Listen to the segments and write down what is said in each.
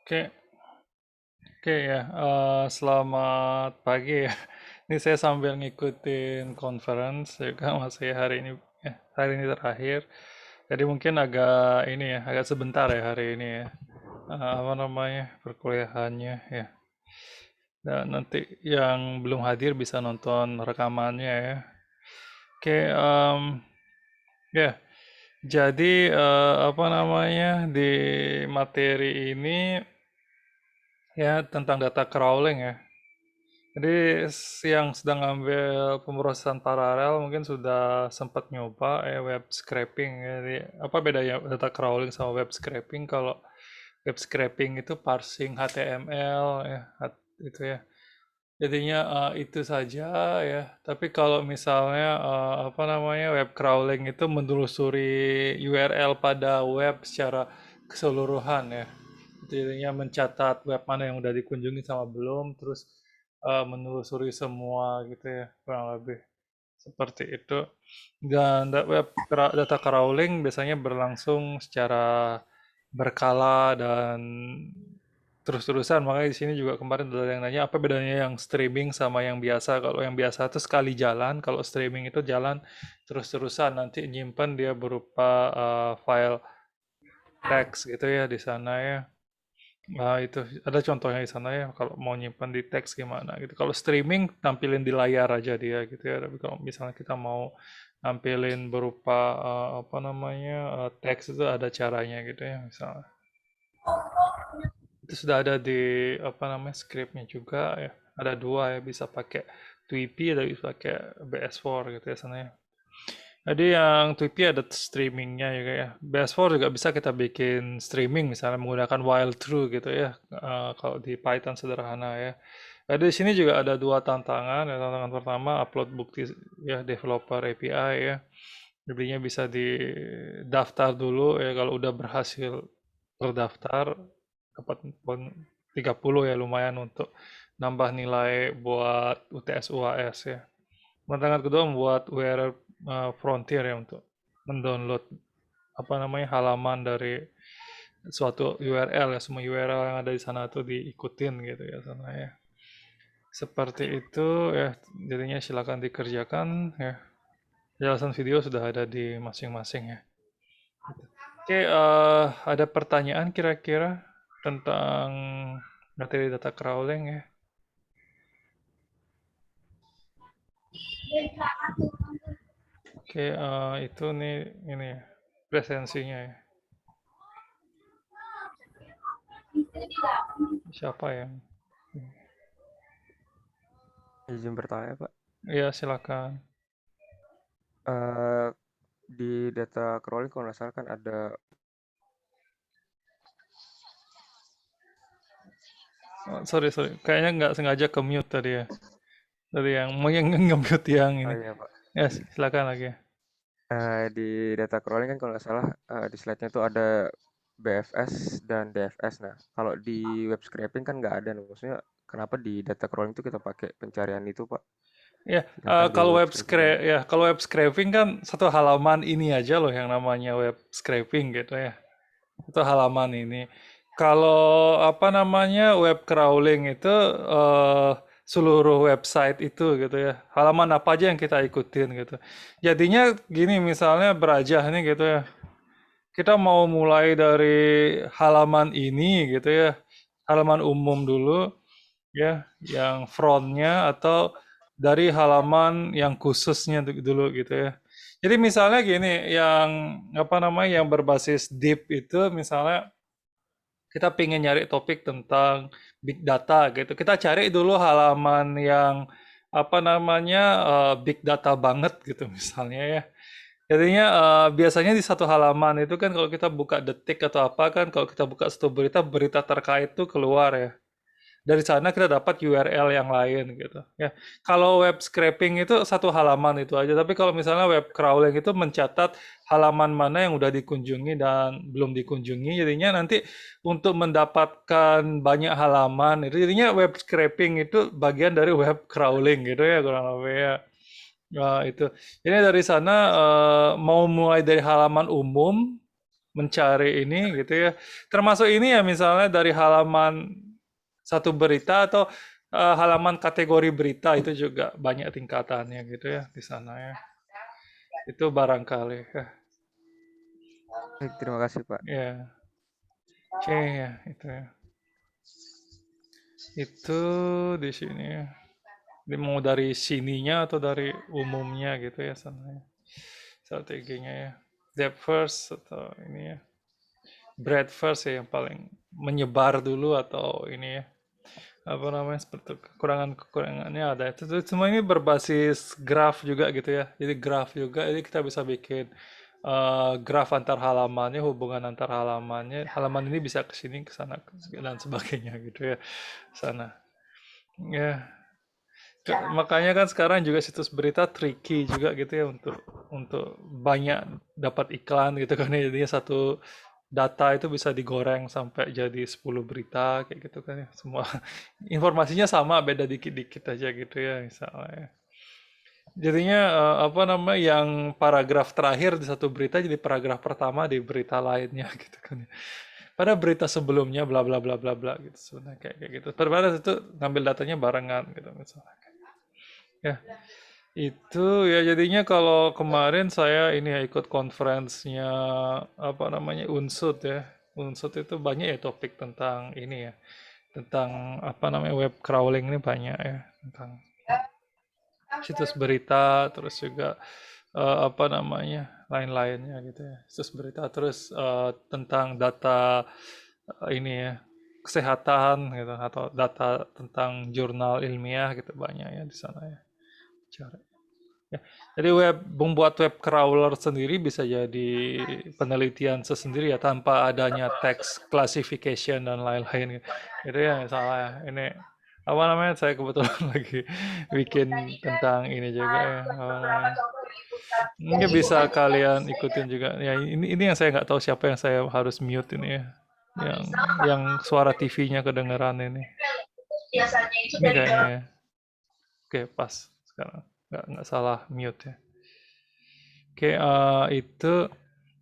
Oke, oke ya. Selamat pagi ya. Ini saya sambil ngikutin conference juga masih hari ini terakhir. Jadi mungkin agak ini ya, agak sebentar ya hari ini ya. Apa namanya perkuliahannya ya. Dan nanti yang belum hadir bisa nonton rekamannya ya. Oke, ya. Jadi apa namanya di materi ini ya tentang data crawling ya. Jadi yang sedang ngambil pemrosesan paralel mungkin sudah sempat nyoba web scraping. Jadi apa bedanya data crawling sama web scraping? Kalau web scraping itu parsing HTML ya, itu ya. Jadinya itu saja ya. Tapi kalau misalnya apa namanya web crawling itu menelusuri URL pada web secara keseluruhan ya. Jadinya mencatat web mana yang udah dikunjungi sama belum, terus menelusuri semua gitu ya, kurang lebih seperti itu. Dan data crawling biasanya berlangsung secara berkala dan terus-terusan. Makanya di sini juga kemarin ada yang nanya apa bedanya yang streaming sama yang biasa. Kalau yang biasa itu sekali jalan, kalau streaming itu jalan terus-terusan. Nanti nyimpan dia berupa file teks gitu ya di sana ya. Nah, itu ada contohnya di sana ya. Kalau mau nyimpan di teks gimana gitu. Kalau streaming tampilin di layar aja dia gitu ya. Tapi kalau misalnya kita mau nampilin berupa apa namanya teks itu ada caranya gitu ya misalnya. Itu sudah ada di apa namanya scriptnya juga ya. Ada dua ya bisa pakai Tweepy ada bisa pakai BS4 gitu ya sana ya. Jadi yang Tweepy ada streamingnya juga ya. BS4 juga bisa kita bikin streaming misalnya menggunakan while true gitu ya. Kalau di Python sederhana ya. Jadi di sini juga ada dua tantangan. Ya, tantangan pertama upload bukti ya developer API ya. Jadinya bisa didaftar dulu ya kalau udah berhasil terdaftar dapat poin 30 ya lumayan untuk nambah nilai buat UTS UAS ya. Tantangan kedua membuat URL frontier ya untuk mendownload apa namanya halaman dari suatu URL ya semua URL yang ada di sana tuh diikutin gitu ya sana ya. Seperti itu ya jadinya silakan dikerjakan ya. Penjelasan video sudah ada di masing-masing ya. Oke, ada pertanyaan kira-kira tentang materi data crawling ya? Oke, itu nih ini ya, presensinya ya. Siapa yang? Izin bertanya, Pak. Ya, silakan. Eh, di data crawling kalau nggak salah kan ada. Oh, sorry, sorry. Kayaknya nggak sengaja ke mute tadi ya. Tadi yang mau yang nge-mute yang Oh ini. iya, Pak. Ya, silakan lagi ya. Di data crawling kan kalau nggak salah di slide-nya tuh ada BFS dan DFS. Nah, kalau di web scraping kan nggak ada. Nah, maksudnya kenapa di data crawling itu kita pakai pencarian itu, Pak? Ya, Sedangkan di web scraping kan. kalau web scraping kan satu halaman ini aja loh yang namanya web scraping gitu ya. Itu halaman ini. Kalau apa namanya web crawling itu seluruh website itu gitu ya. Halaman apa aja yang kita ikutin gitu. Jadinya gini misalnya berajah nih gitu ya. Kita mau mulai dari halaman ini gitu ya. Halaman umum dulu ya, yang frontnya atau dari halaman yang khususnya dulu gitu ya. Jadi misalnya gini, yang apa namanya yang berbasis deep itu misalnya kita pengen nyari topik tentang big data gitu. Kita cari dulu halaman yang apa namanya big data banget gitu misalnya ya. Jadinya biasanya di satu halaman itu kan kalau kita buka detik atau apa kan kalau kita buka satu berita berita terkait tuh keluar ya dari sana kita dapat URL yang lain gitu ya. Kalau web scraping itu satu halaman itu aja, tapi kalau misalnya web crawling itu mencatat halaman mana yang udah dikunjungi dan belum dikunjungi, jadinya nanti untuk mendapatkan banyak halaman itu jadinya web scraping itu bagian dari web crawling gitu ya kurang lebih ya. Itu. Jadi dari sana mau mulai dari halaman umum mencari ini gitu ya. Termasuk ini ya misalnya dari halaman satu berita atau halaman kategori berita itu juga banyak tingkatannya gitu ya di sana ya. Itu barangkali ya. Baik, terima kasih Pak. Ya, oke ya itu ya. Itu di sini ya. Dia mau dari sininya atau dari umumnya gitu ya sana ya. Strateginya ya. Depth first atau ini ya. Breadth first ya yang paling menyebar dulu atau ini ya. Apa namanya seperti kekurangan-kekurangannya ada. Itu semua ini berbasis graf juga gitu ya. Jadi graf juga, jadi kita bisa bikin graf antar halamannya, hubungan antar halamannya. Halaman ini bisa ke sini, ke sana, dan sebagainya gitu ya. Sana. Ya, makanya kan sekarang juga situs berita tricky juga gitu ya untuk banyak dapat iklan gitu kan ya. Jadinya satu data itu bisa digoreng sampai jadi 10 berita kayak gitu kan ya. Semua informasinya sama, beda dikit-dikit aja gitu ya misalnya. Jadinya apa namanya yang paragraf terakhir di satu berita jadi paragraf pertama di berita lainnya gitu kan ya. Pada berita sebelumnya bla bla bla bla bla gitu sebenarnya kayak gitu. Padahal itu ngambil datanya barengan gitu misalnya. Ya, itu ya jadinya kalau kemarin saya ini ya ikut conference-nya apa namanya Unsud ya. Unsud itu banyak ya topik tentang ini ya. Tentang apa namanya web crawling ini banyak ya. Tentang situs berita terus juga apa namanya lain-lainnya gitu ya. Situs berita terus tentang data ini ya kesehatan gitu atau data tentang jurnal ilmiah gitu banyak ya di sana ya. Cara. Ya. Jadi membuat web crawler sendiri bisa jadi penelitian sesendiri ya tanpa adanya text classification dan lain-lain. Itu ya salah ya. Ini apa namanya? Saya kebetulan lagi bikin tentang ini juga ya. Apa namanya? Ini bisa kalian ikutin juga. Ya ini yang saya nggak tahu siapa yang saya harus mute ini ya. Yang suara TV-nya kedengeran ini. Ini kayaknya ya. Oke, pas sekarang. Nggak salah mute ya. Oke, itu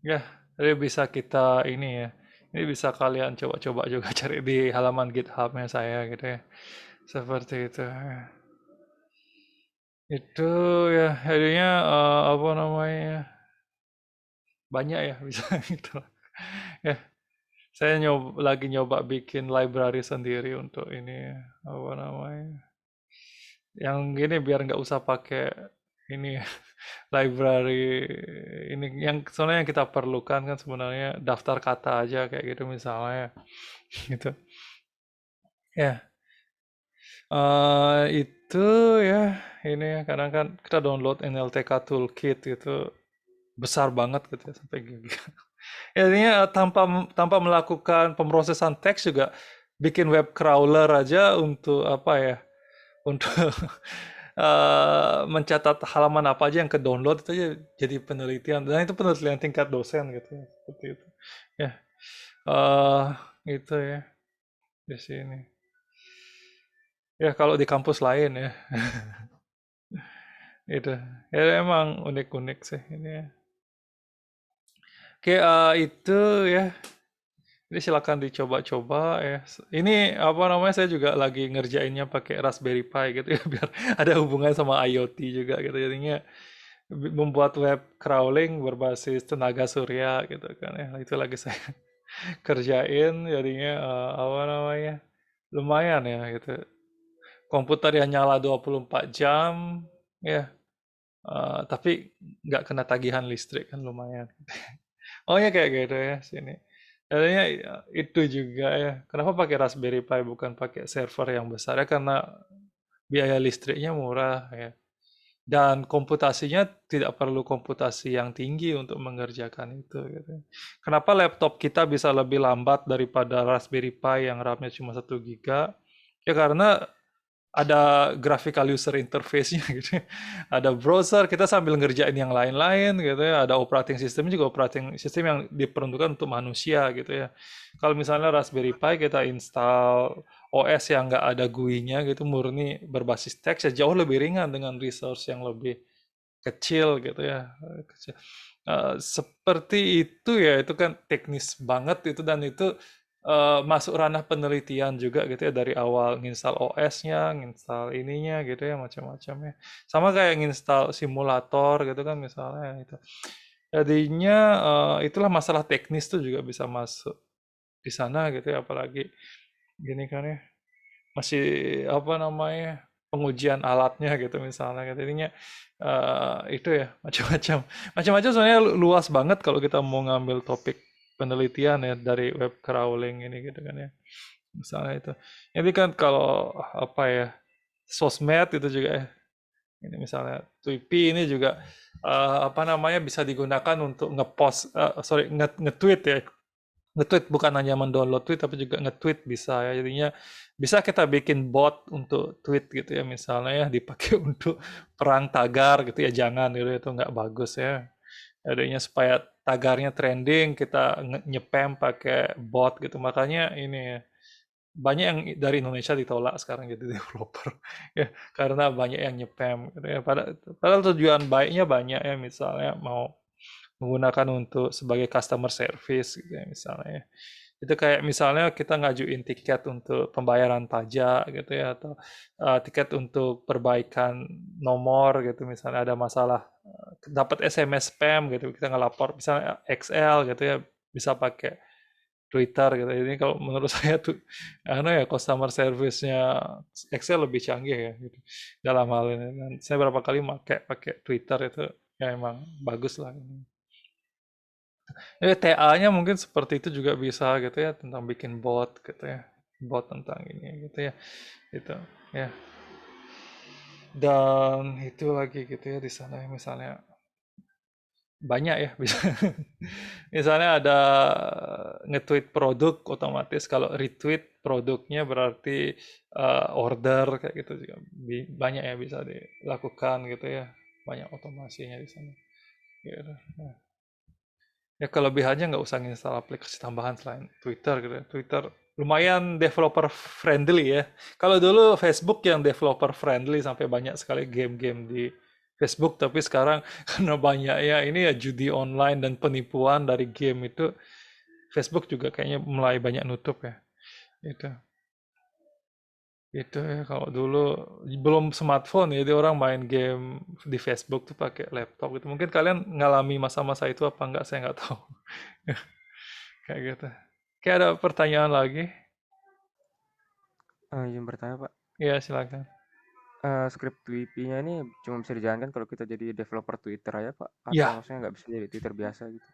ya, jadi bisa kita ini ya. Ini bisa kalian coba-coba juga cari di halaman GitHub-nya saya gitu ya. Seperti itu. Itu ya, jadinya apa namanya? Banyak ya bisa gitu. Ya, saya lagi nyoba bikin library sendiri untuk ini apa namanya? Yang gini biar nggak usah pakai ini library ini yang sebenarnya yang kita perlukan kan sebenarnya daftar kata aja kayak gitu misalnya gitu ya. Itu ya ini ya kadang kan kita download NLTK toolkit gitu besar banget gitu ya sampai giga. Ya, intinya tanpa tanpa melakukan pemrosesan teks juga bikin web crawler aja untuk apa ya untuk mencatat halaman apa aja yang ke download itu aja jadi penelitian dan itu penelitian tingkat dosen gitu ya seperti itu ya. eh itu ya di sini ya kalau di kampus lain ya itu ya emang unik-unik sih ini ya. Oke, itu ya. Jadi silakan dicoba-coba ya. Ini apa namanya saya juga lagi ngerjainnya pakai Raspberry Pi gitu ya biar ada hubungan sama IoT juga gitu. Jadinya membuat web crawling berbasis tenaga surya gitu kan ya. Itu lagi saya kerjain jadinya apa namanya? Lumayan ya gitu. Komputer yang nyala 24 jam ya. Tapi nggak kena tagihan listrik kan lumayan. Oh ya kayak gitu ya sini. Adanya itu juga ya. Kenapa pakai Raspberry Pi bukan pakai server yang besar ya? Karena biaya listriknya murah ya. Dan komputasinya tidak perlu komputasi yang tinggi untuk mengerjakan itu. Gitu. Kenapa laptop kita bisa lebih lambat daripada Raspberry Pi yang RAM-nya cuma 1 GB? Ya karena ada graphical user interface-nya gitu ya. Ada browser, kita sambil ngerjain yang lain-lain gitu ya. Ada operating system juga operating system yang diperuntukkan untuk manusia gitu ya. Kalau misalnya Raspberry Pi kita install OS yang nggak ada GUI-nya gitu, murni berbasis teks ya jauh lebih ringan dengan resource yang lebih kecil gitu ya, kecil. Seperti itu ya, itu kan teknis banget itu, dan itu masuk ranah penelitian juga gitu ya, dari awal nginstal OS-nya, nginstal ininya gitu ya, macam-macam ya. Sama kayak nginstal simulator gitu kan misalnya itu. Jadinya itulah masalah teknis tuh juga bisa masuk di sana gitu ya, apalagi gini kan ya, masih apa namanya, pengujian alatnya gitu misalnya gitu. Jadinya itu ya macam-macam, macam-macam sebenarnya, luas banget kalau kita mau ngambil topik penelitian ya dari web crawling ini gitu kan ya, misalnya itu. Jadi kan kalau apa ya, sosmed itu juga ya, ini misalnya Twitter ini juga apa namanya, bisa digunakan untuk ngepost, sorry, nge-tweet ya, nge-tweet bukan hanya mendownload tweet tapi juga nge-tweet bisa ya. Jadinya bisa kita bikin bot untuk tweet gitu ya, misalnya ya, dipakai untuk perang tagar gitu ya, jangan gitu, itu nggak bagus ya. Jadinya supaya tagarnya trending, kita nyepam pakai bot gitu. Makanya ini ya, banyak yang dari Indonesia ditolak sekarang jadi developer ya, karena banyak yang nyepam gitu ya. Padahal tujuan baiknya banyak ya, misalnya mau menggunakan untuk sebagai customer service gitu ya misalnya ya. Itu kayak misalnya kita ngajuin tiket untuk pembayaran pajak gitu ya, atau tiket untuk perbaikan nomor gitu, misalnya ada masalah, dapat SMS spam gitu, kita ngelapor misalnya XL gitu ya, bisa pakai Twitter gitu. Ini kalau menurut saya tuh ya, customer service-nya Excel lebih canggih ya gitu dalam hal ini. Dan saya berapa kali pakai pakai Twitter itu, ya emang bagus lah. TA-nya mungkin seperti itu juga bisa gitu ya, tentang bikin bot gitu ya, bot tentang ini gitu ya, itu ya. Dan itu lagi gitu ya, di sana ya, misalnya banyak ya bisa. Misalnya ada nge-tweet produk, otomatis kalau retweet produknya berarti order kayak gitu juga banyak ya bisa dilakukan gitu ya, banyak otomasinya di sana gitu. Ya kelebihannya nggak usah install aplikasi tambahan selain Twitter gitu ya. Twitter lumayan developer friendly ya. Kalau dulu Facebook yang developer friendly, sampai banyak sekali game-game di Facebook, tapi sekarang karena banyak ya ini ya, judi online dan penipuan dari game itu, Facebook juga kayaknya mulai banyak nutup ya. Itu. Itu ya, kalau dulu belum smartphone ya, jadi orang main game di Facebook tuh pakai laptop gitu. Mungkin kalian ngalami masa-masa itu apa enggak, saya nggak tahu. Kayak gitu. Kayak ada pertanyaan lagi? Izin bertanya Pak, Iya, silakan. script WP-nya ini cuma bisa dijalankan kalau kita jadi developer Twitter aja Pak? Atau Ya, maksudnya nggak bisa jadi Twitter biasa gitu?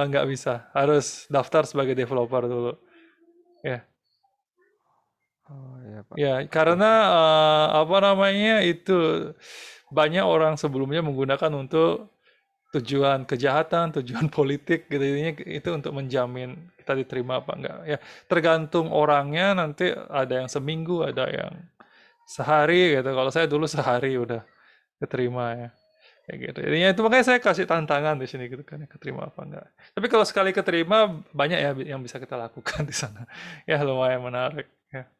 nggak bisa. Harus daftar sebagai developer dulu. Ya, Oh iya Pak, ya, oke karena oke. apa namanya itu, banyak orang sebelumnya menggunakan untuk tujuan kejahatan, tujuan politik gitu. Ini itu untuk menjamin kita diterima apa enggak. Ya, tergantung orangnya, nanti ada yang seminggu, ada yang sehari gitu. Kalau saya dulu sehari udah keterima ya. Kayak gitu. Jadinya itu makanya saya kasih tantangan di sini gitu kan, ya, keterima apa enggak. Tapi kalau sekali keterima, banyak ya yang bisa kita lakukan di sana. Ya lumayan menarik. Ya.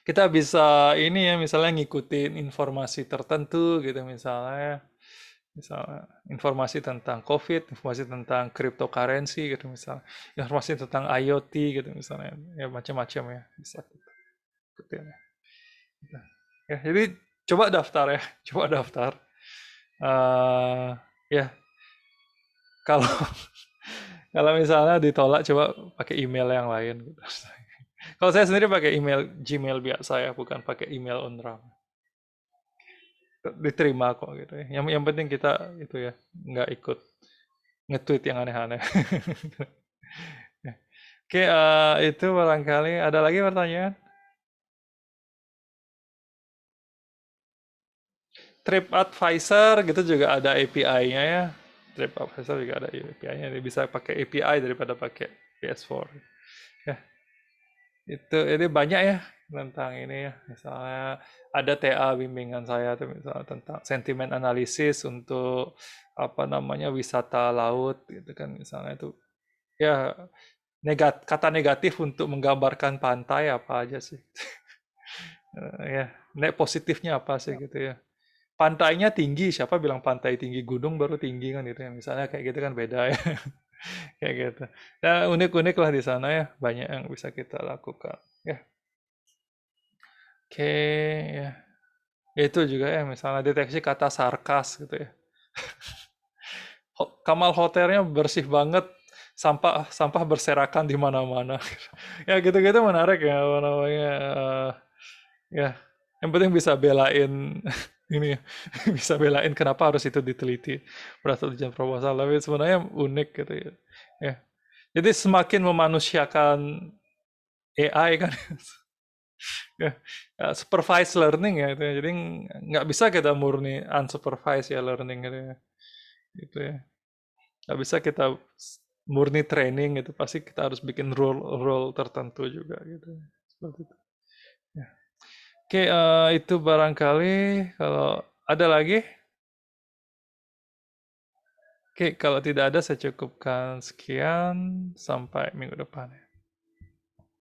Kita bisa ini ya, misalnya ngikutin informasi tertentu gitu misalnya. Misalnya informasi tentang COVID, informasi tentang cryptocurrency gitu misalnya, informasi tentang IoT gitu misalnya, ya macam-macam ya bisa gitu. Ikutin ya. Ya, jadi coba daftar ya, coba daftar. eh ya, kalau kalau misalnya ditolak, coba pakai email yang lain gitu. Kalau saya sendiri pakai email Gmail biasa ya, bukan pakai email Unram. Diterima kok gitu ya. Yang penting kita itu ya, nggak ikut nge-tweet yang aneh-aneh. Oke, itu barangkali ada lagi pertanyaan. TripAdvisor gitu juga ada API-nya ya. TripAdvisor juga ada API-nya. Dia bisa pakai API daripada pakai PS4. Ya, itu banyak ya tentang ini ya. Misalnya ada TA bimbingan saya tuh, misalnya tentang sentimen analisis untuk apa namanya, wisata laut gitu kan, misalnya itu ya, kata negatif untuk menggambarkan pantai apa aja sih. Ya, positifnya apa sih gitu ya. pantainya tinggi, siapa bilang pantai tinggi, gunung baru tinggi kan gitu ya. Misalnya kayak gitu kan beda ya. Kayak gitu. Ya unik-unik lah di sana ya, banyak yang bisa kita lakukan. Ya, oke ya. Itu juga ya, misalnya deteksi kata sarkas gitu ya. Kamar hotelnya bersih banget, sampah sampah berserakan di mana-mana. Ya gitu-gitu menarik ya, apa namanya. Ya, yang penting bisa belain ini ya, bisa belain kenapa harus itu diteliti berdasarkan ujian proposal. Tapi sebenarnya unik gitu ya. Ya, jadi semakin memanusiakan AI kan, ya, supervised learning ya itu ya. Jadi nggak bisa kita murni unsupervised ya learning gitu ya. Gitu ya. Nggak bisa kita murni training gitu. Pasti kita harus bikin role tertentu juga gitu. Seperti itu. Ya. Oke, itu barangkali kalau ada lagi. Oke, kalau tidak ada saya cukupkan sekian. Sampai minggu depan.